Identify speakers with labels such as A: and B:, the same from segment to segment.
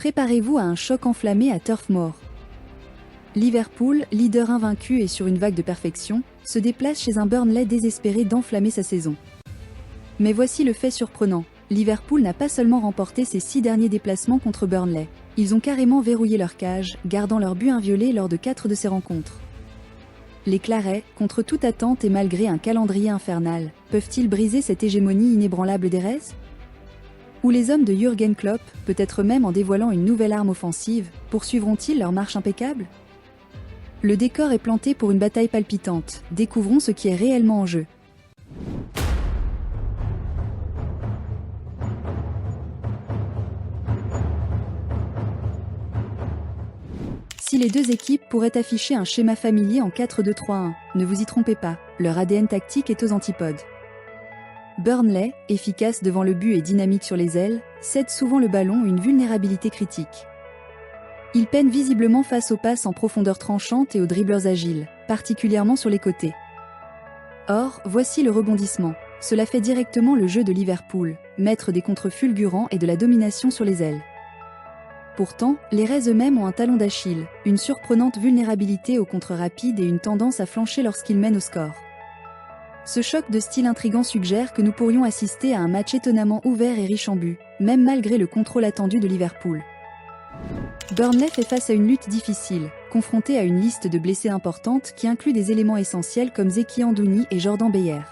A: Préparez-vous à un choc enflammé à Turf Moor. Liverpool, leader invaincu et sur une vague de perfection, se déplace chez un Burnley désespéré d'enflammer sa saison. Mais voici le fait surprenant. Liverpool n'a pas seulement remporté ses 6 derniers déplacements contre Burnley, ils ont carrément verrouillé leur cage, gardant leur but inviolé lors de 4 de ces rencontres. Les Clarets, contre toute attente et malgré un calendrier infernal, peuvent-ils briser cette hégémonie inébranlable des Reds ? Ou les hommes de Jürgen Klopp, peut-être même en dévoilant une nouvelle arme offensive, poursuivront-ils leur marche impeccable ? Le décor est planté pour une bataille palpitante, découvrons ce qui est réellement en jeu. Si les deux équipes pourraient afficher un schéma familier en 4-2-3-1, ne vous y trompez pas, leur ADN tactique est aux antipodes. Burnley, efficace devant le but et dynamique sur les ailes, cède souvent le ballon, une vulnérabilité critique. Ils peinent visiblement face aux passes en profondeur tranchante et aux dribbleurs agiles, particulièrement sur les côtés. Or, voici le rebondissement. Cela fait directement le jeu de Liverpool, maître des contres fulgurants et de la domination sur les ailes. Pourtant, les Reds eux-mêmes ont un talon d'Achille, une surprenante vulnérabilité aux contres rapides et une tendance à flancher lorsqu'ils mènent au score. Ce choc de style intrigant suggère que nous pourrions assister à un match étonnamment ouvert et riche en buts, même malgré le contrôle attendu de Liverpool. Burnley fait face à une lutte difficile, confronté à une liste de blessés importante qui inclut des éléments essentiels comme Zeki Andouni et Jordan Beyer.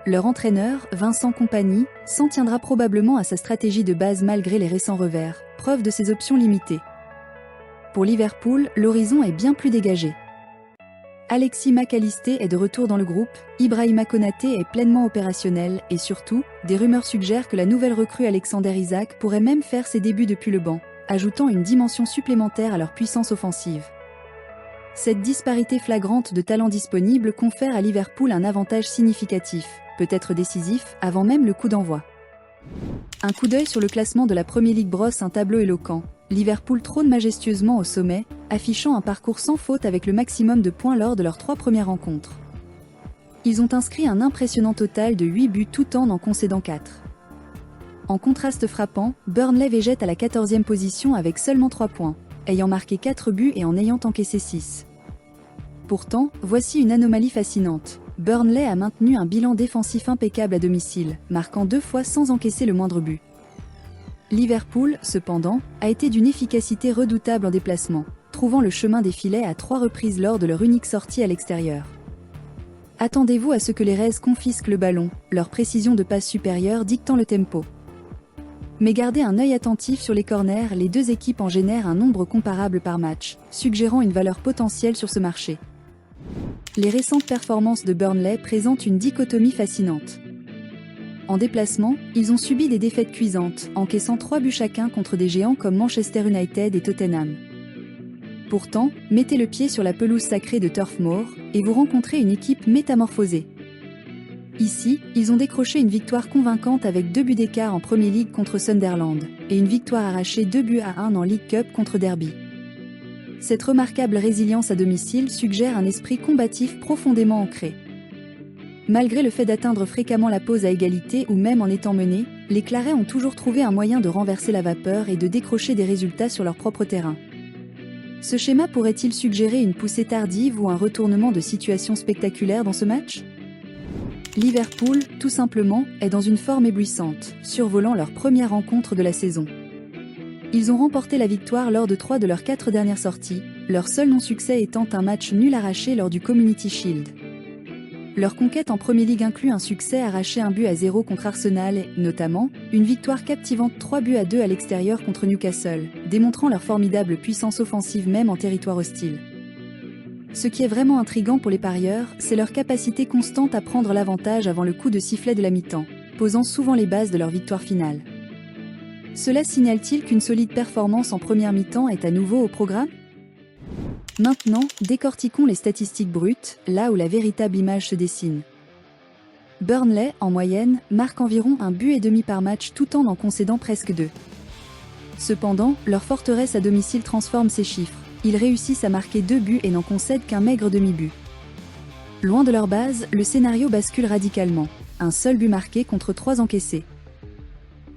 A: Leur entraîneur, Vincent Kompany, s'en tiendra probablement à sa stratégie de base malgré les récents revers, preuve de ses options limitées. Pour Liverpool, l'horizon est bien plus dégagé. Alexis Mac Allister est de retour dans le groupe, Ibrahima Konaté est pleinement opérationnel et surtout, des rumeurs suggèrent que la nouvelle recrue Alexander Isak pourrait même faire ses débuts depuis le banc, ajoutant une dimension supplémentaire à leur puissance offensive. Cette disparité flagrante de talents disponibles confère à Liverpool un avantage significatif, peut-être décisif, avant même le coup d'envoi. Un coup d'œil sur le classement de la Premier League brosse un tableau éloquent. Liverpool trône majestueusement au sommet, affichant un parcours sans faute avec le maximum de points lors de leurs 3 premières rencontres. Ils ont inscrit un impressionnant total de 8 buts tout en concédant 4. En contraste frappant, Burnley végète à la 14e position avec seulement 3 points, ayant marqué 4 buts et en ayant encaissé 6. Pourtant, voici une anomalie fascinante. Burnley a maintenu un bilan défensif impeccable à domicile, marquant 2 fois sans encaisser le moindre but. Liverpool, cependant, a été d'une efficacité redoutable en déplacement, trouvant le chemin des filets à 3 reprises lors de leur unique sortie à l'extérieur. Attendez-vous à ce que les Reds confisquent le ballon, leur précision de passe supérieure dictant le tempo. Mais gardez un œil attentif sur les corners, les deux équipes en génèrent un nombre comparable par match, suggérant une valeur potentielle sur ce marché. Les récentes performances de Burnley présentent une dichotomie fascinante. En déplacement, ils ont subi des défaites cuisantes, encaissant 3 buts chacun contre des géants comme Manchester United et Tottenham. Pourtant, mettez le pied sur la pelouse sacrée de Turf Moor, et vous rencontrez une équipe métamorphosée. Ici, ils ont décroché une victoire convaincante avec 2 buts d'écart en Premier League contre Sunderland, et une victoire arrachée 2 buts à 1 en League Cup contre Derby. Cette remarquable résilience à domicile suggère un esprit combatif profondément ancré. Malgré le fait d'atteindre fréquemment la pause à égalité ou même en étant menés, les Clarets ont toujours trouvé un moyen de renverser la vapeur et de décrocher des résultats sur leur propre terrain. Ce schéma pourrait-il suggérer une poussée tardive ou un retournement de situation spectaculaire dans ce match ? Liverpool, tout simplement, est dans une forme éblouissante, survolant leur première rencontre de la saison. Ils ont remporté la victoire lors de 3 de leurs 4 dernières sorties, leur seul non-succès étant un match nul arraché lors du Community Shield. Leur conquête en Premier League inclut un succès arraché 1 but à 0 contre Arsenal et, notamment, une victoire captivante 3 buts à 2 à l'extérieur contre Newcastle, démontrant leur formidable puissance offensive même en territoire hostile. Ce qui est vraiment intriguant pour les parieurs, c'est leur capacité constante à prendre l'avantage avant le coup de sifflet de la mi-temps, posant souvent les bases de leur victoire finale. Cela signale-t-il qu'une solide performance en première mi-temps est à nouveau au programme ? Maintenant, décortiquons les statistiques brutes, là où la véritable image se dessine. Burnley, en moyenne, marque environ 1 but et demi par match tout en concédant presque 2. Cependant, leur forteresse à domicile transforme ces chiffres. Ils réussissent à marquer 2 buts et n'en concèdent qu'un maigre demi-but. Loin de leur base, le scénario bascule radicalement. Un seul but marqué contre 3 encaissés.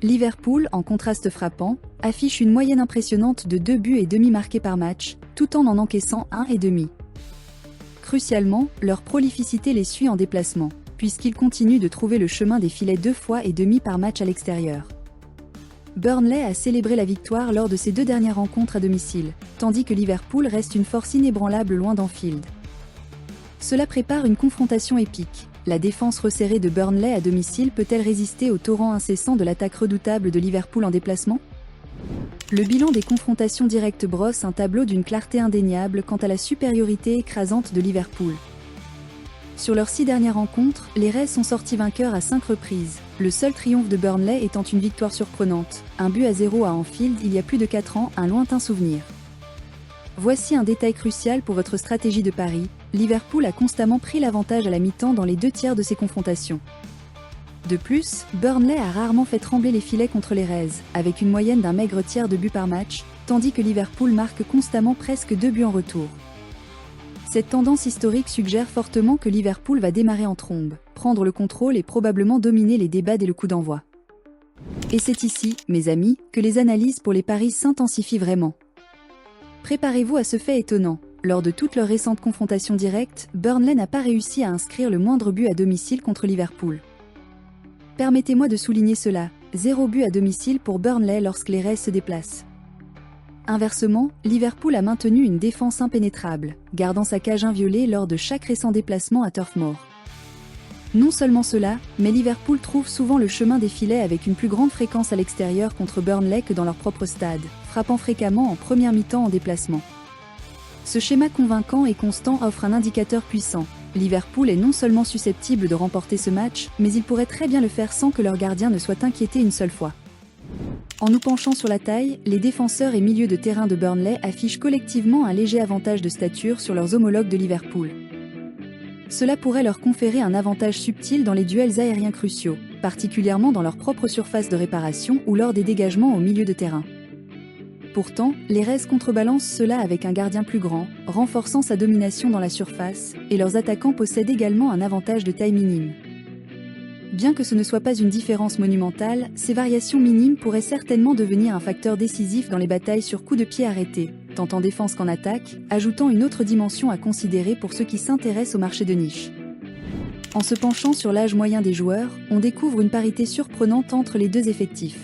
A: Liverpool, en contraste frappant, affiche une moyenne impressionnante de 2 buts et demi marqués par match, tout en encaissant 1,5. Crucialement, leur prolificité les suit en déplacement, puisqu'ils continuent de trouver le chemin des filets 2 fois et demi par match à l'extérieur. Burnley a célébré la victoire lors de ses 2 dernières rencontres à domicile, tandis que Liverpool reste une force inébranlable loin d'Anfield. Cela prépare une confrontation épique. La défense resserrée de Burnley à domicile peut-elle résister au torrent incessant de l'attaque redoutable de Liverpool en déplacement ? Le bilan des confrontations directes brosse un tableau d'une clarté indéniable quant à la supériorité écrasante de Liverpool. Sur leurs 6 dernières rencontres, les Reds sont sortis vainqueurs à 5 reprises, le seul triomphe de Burnley étant une victoire surprenante, 1-0 à Anfield il y a plus de 4 ans, un lointain souvenir. Voici un détail crucial pour votre stratégie de pari, Liverpool a constamment pris l'avantage à la mi-temps dans les 2 tiers de ses confrontations. De plus, Burnley a rarement fait trembler les filets contre les Reds, avec une moyenne d'un maigre tiers de buts par match, tandis que Liverpool marque constamment presque 2 buts en retour. Cette tendance historique suggère fortement que Liverpool va démarrer en trombe, prendre le contrôle et probablement dominer les débats dès le coup d'envoi. Et c'est ici, mes amis, que les analyses pour les paris s'intensifient vraiment. Préparez-vous à ce fait étonnant. Lors de toutes leurs récentes confrontations directes, Burnley n'a pas réussi à inscrire le moindre but à domicile contre Liverpool. Permettez-moi de souligner cela, 0 but à domicile pour Burnley lorsque les Reds se déplacent. Inversement, Liverpool a maintenu une défense impénétrable, gardant sa cage inviolée lors de chaque récent déplacement à Turf Moor. Non seulement cela, mais Liverpool trouve souvent le chemin des filets avec une plus grande fréquence à l'extérieur contre Burnley que dans leur propre stade, frappant fréquemment en première mi-temps en déplacement. Ce schéma convaincant et constant offre un indicateur puissant. Liverpool est non seulement susceptible de remporter ce match, mais il pourrait très bien le faire sans que leur gardien ne soit inquiété une seule fois. En nous penchant sur la taille, les défenseurs et milieux de terrain de Burnley affichent collectivement un léger avantage de stature sur leurs homologues de Liverpool. Cela pourrait leur conférer un avantage subtil dans les duels aériens cruciaux, particulièrement dans leur propre surface de réparation ou lors des dégagements au milieu de terrain. Pourtant, les Reds contrebalancent cela avec un gardien plus grand, renforçant sa domination dans la surface, et leurs attaquants possèdent également un avantage de taille minime. Bien que ce ne soit pas une différence monumentale, ces variations minimes pourraient certainement devenir un facteur décisif dans les batailles sur coups de pied arrêtés, tant en défense qu'en attaque, ajoutant une autre dimension à considérer pour ceux qui s'intéressent au marché de niche. En se penchant sur l'âge moyen des joueurs, on découvre une parité surprenante entre les 2 effectifs.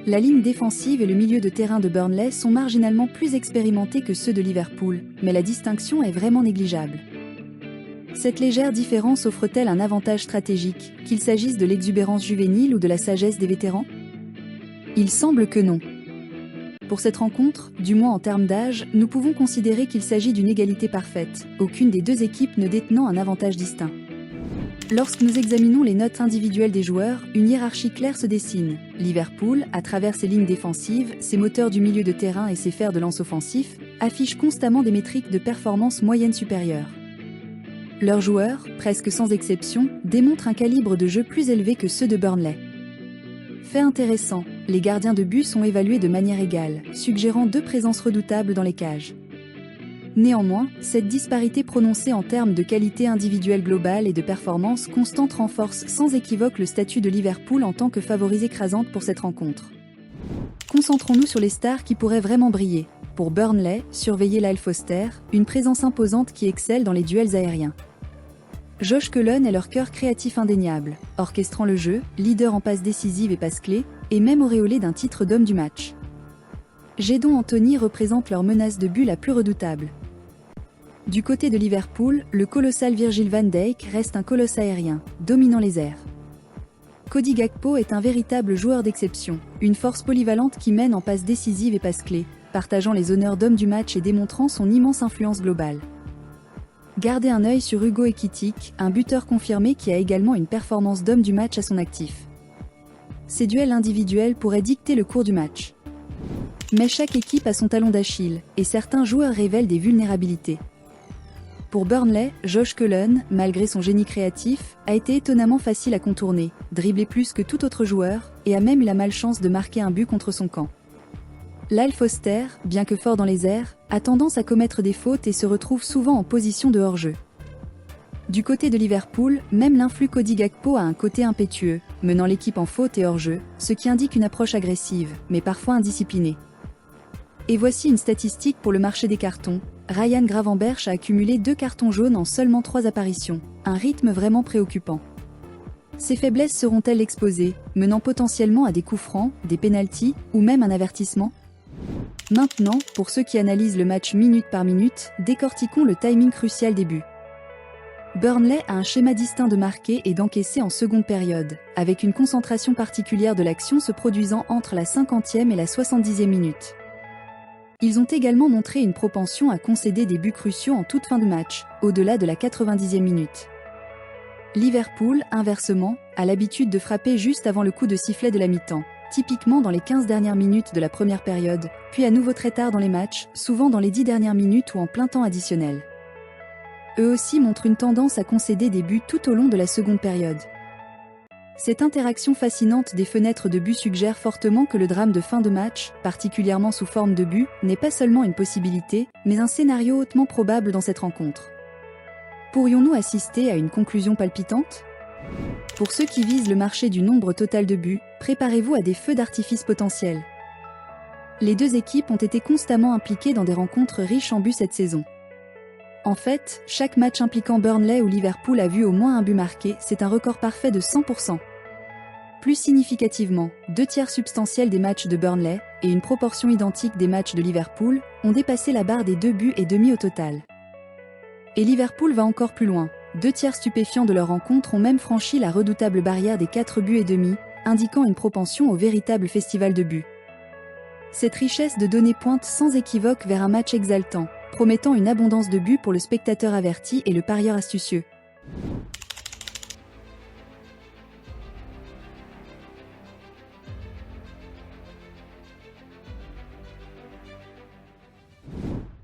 A: La ligne défensive et le milieu de terrain de Burnley sont marginalement plus expérimentés que ceux de Liverpool, mais la distinction est vraiment négligeable. Cette légère différence offre-t-elle un avantage stratégique, qu'il s'agisse de l'exubérance juvénile ou de la sagesse des vétérans ? Il semble que non. Pour cette rencontre, du moins en termes d'âge, nous pouvons considérer qu'il s'agit d'une égalité parfaite, aucune des 2 équipes ne détenant un avantage distinct. Lorsque nous examinons les notes individuelles des joueurs, une hiérarchie claire se dessine. Liverpool, à travers ses lignes défensives, ses moteurs du milieu de terrain et ses fers de lance offensifs, affiche constamment des métriques de performance moyenne supérieure. Leurs joueurs, presque sans exception, démontrent un calibre de jeu plus élevé que ceux de Burnley. Fait intéressant, les gardiens de but sont évalués de manière égale, suggérant 2 présences redoutables dans les cages. Néanmoins, cette disparité prononcée en termes de qualité individuelle globale et de performance constante renforce sans équivoque le statut de Liverpool en tant que favori écrasante pour cette rencontre. Concentrons-nous sur les stars qui pourraient vraiment briller. Pour Burnley, surveillez Lyle Foster, une présence imposante qui excelle dans les duels aériens. Josh Cullen est leur cœur créatif indéniable, orchestrant le jeu, leader en passes décisives et passes clés, et même auréolé d'un titre d'homme du match. Jadon Anthony représente leur menace de but la plus redoutable. Du côté de Liverpool, le colossal Virgil van Dijk reste un colosse aérien, dominant les airs. Cody Gakpo est un véritable joueur d'exception, une force polyvalente qui mène en passes décisives et passes clés, partageant les honneurs d'homme du match et démontrant son immense influence globale. Gardez un œil sur Hugo Ekitike, un buteur confirmé qui a également une performance d'homme du match à son actif. Ces duels individuels pourraient dicter le cours du match. Mais chaque équipe a son talon d'Achille, et certains joueurs révèlent des vulnérabilités. Pour Burnley, Josh Cullen, malgré son génie créatif, a été étonnamment facile à contourner, dribblé plus que tout autre joueur, et a même eu la malchance de marquer un but contre son camp. Lyle Foster, bien que fort dans les airs, a tendance à commettre des fautes et se retrouve souvent en position de hors-jeu. Du côté de Liverpool, même l'influx Cody Gakpo a un côté impétueux, menant l'équipe en faute et hors-jeu, ce qui indique une approche agressive, mais parfois indisciplinée. Et voici une statistique pour le marché des cartons. Ryan Gravenberch a accumulé 2 cartons jaunes en seulement 3 apparitions, un rythme vraiment préoccupant. Ces faiblesses seront-elles exposées, menant potentiellement à des coups francs, des pénaltys ou même un avertissement? Maintenant, pour ceux qui analysent le match minute par minute, décortiquons le timing crucial des buts. Burnley a un schéma distinct de marquer et d'encaisser en seconde période, avec une concentration particulière de l'action se produisant entre la 50e et la 70e minute. Ils ont également montré une propension à concéder des buts cruciaux en toute fin de match, au-delà de la 90e minute. Liverpool, inversement, a l'habitude de frapper juste avant le coup de sifflet de la mi-temps, typiquement dans les 15 dernières minutes de la première période, puis à nouveau très tard dans les matchs, souvent dans les 10 dernières minutes ou en plein temps additionnel. Eux aussi montrent une tendance à concéder des buts tout au long de la seconde période. Cette interaction fascinante des fenêtres de but suggère fortement que le drame de fin de match, particulièrement sous forme de but, n'est pas seulement une possibilité, mais un scénario hautement probable dans cette rencontre. Pourrions-nous assister à une conclusion palpitante? Pour ceux qui visent le marché du nombre total de buts, préparez-vous à des feux d'artifice potentiels. Les deux équipes ont été constamment impliquées dans des rencontres riches en buts cette saison. En fait, chaque match impliquant Burnley ou Liverpool a vu au moins un but marqué, c'est un record parfait de 100%. Plus significativement, 2 tiers substantiels des matchs de Burnley, et une proportion identique des matchs de Liverpool, ont dépassé la barre des 2 buts et demi au total. Et Liverpool va encore plus loin, 2 tiers stupéfiants de leur rencontre ont même franchi la redoutable barrière des 4 buts et demi, indiquant une propension au véritable festival de buts. Cette richesse de données pointe sans équivoque vers un match exaltant, promettant une abondance de buts pour le spectateur averti et le parieur astucieux.